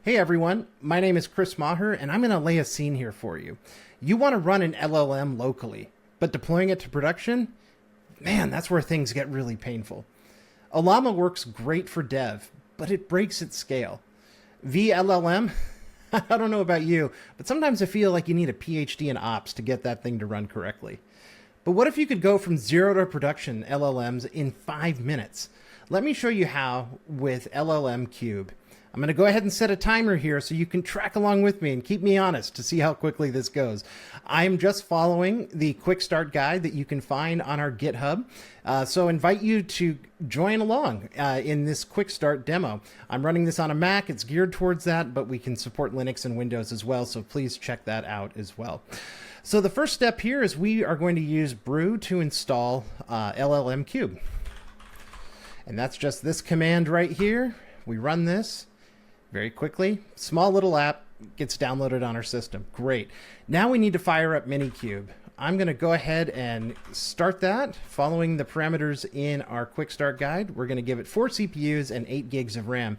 Hey everyone, my name is Chris Maher and I'm going to lay a scene here for you. You want to run an LLM locally, but deploying it to production? Man, that's where things get really painful. Llama works great for dev, but it breaks at scale. VLLM? I don't know about you, but sometimes I feel like you need a PhD in ops to get that thing to run correctly. But what if you could go from zero to production LLMs in 5 minutes? Let me show you how with LLMKube. I'm going to go ahead and set a timer here so you can track along with me and keep me honest to see how quickly this goes. I'm just following the quick start guide that you can find on our GitHub. So invite you to join along in this quick start demo. I'm running this on a Mac. It's geared towards that, but we can support Linux and Windows as well. So please check that out as well. So the first step here is we are going to use brew to install LLMKube. And that's just this command right here. We run this. Very quickly, small little app gets downloaded on our system. Great. Now we need to fire up Minikube. I'm going to go ahead and start that following the parameters in our quick start guide. We're going to give it 4 CPUs and 8 gigs of RAM.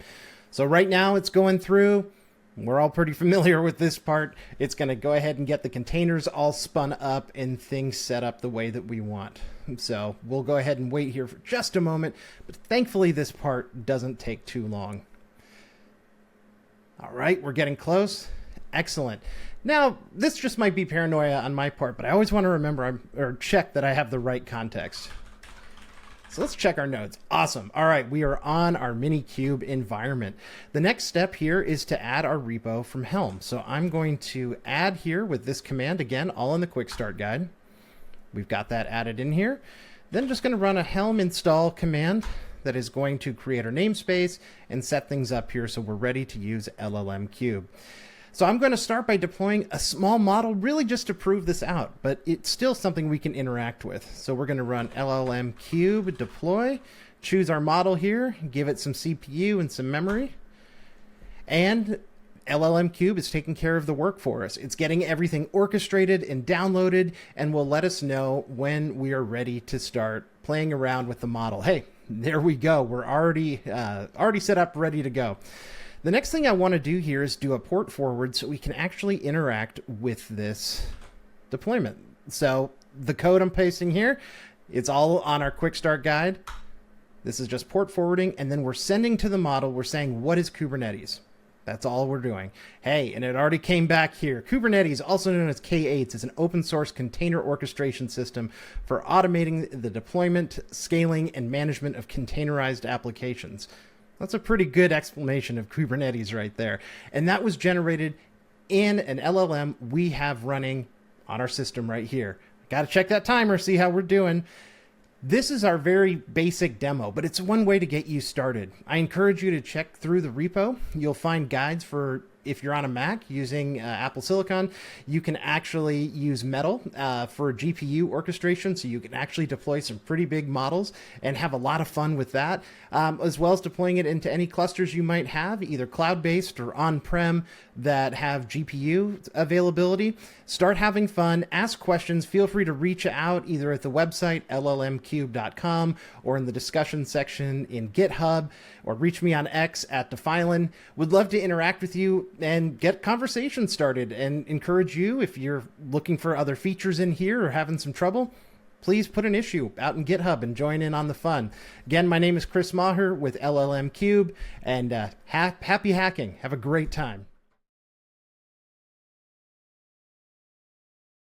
So right now it's going through. We're all pretty familiar with this part. It's going to go ahead and get the containers all spun up and things set up the way that we want. So we'll go ahead and wait here for just a moment. But thankfully, this part doesn't take too long. All right, we're getting close. Excellent. Now, this just might be paranoia on my part, but I always want to remember or check that I have the right context. So let's check our nodes. Awesome. All right, we are on our Minikube environment. The next step here is to add our repo from Helm. So I'm going to add here with this command, again, all in the quick start guide. We've got that added in here. Then just going to run a Helm install command that is going to create our namespace and set things up here so we're ready to use LLMKube. So I'm going to start by deploying a small model really just to prove this out, but it's still something we can interact with. So we're going to run LLMKube deploy, choose our model here, give it some CPU and some memory, and LLMKube is taking care of the work for us. It's getting everything orchestrated and downloaded and will let us know when we are ready to start playing around with the model. Hey, there we go. We're already set up, ready to go. The next thing I want to do here is do a port forward so we can actually interact with this deployment. So the code I'm pasting here, it's all on our quick start guide. This is just port forwarding, and then we're sending to the model. We're saying, what is Kubernetes? That's all we're doing. Hey, and it already came back here. Kubernetes, also known as K8, is an open source container orchestration system for automating the deployment, scaling, and management of containerized applications. That's a pretty good explanation of Kubernetes right there. And that was generated in an LLM we have running on our system right here. Got to check that timer, see how we're doing. This is our very basic demo, but it's one way to get you started. I encourage you to check through the repo. You'll find guides for if you're on a Mac using Apple Silicon. You can actually use Metal for GPU orchestration, so you can actually deploy some pretty big models and have a lot of fun with that, as well as deploying it into any clusters you might have, either cloud-based or on-prem that have GPU availability. Start having fun, ask questions, feel free to reach out either at the website, LLMKube.com, or in the discussion section in GitHub, or reach me on X at Defilen. Would love to interact with you and get conversation started, and encourage you, if you're looking for other features in here or having some trouble, please put an issue out in GitHub and join in on the fun. Again, my name is Chris Maher with LLMKube, and happy hacking. Have a great time.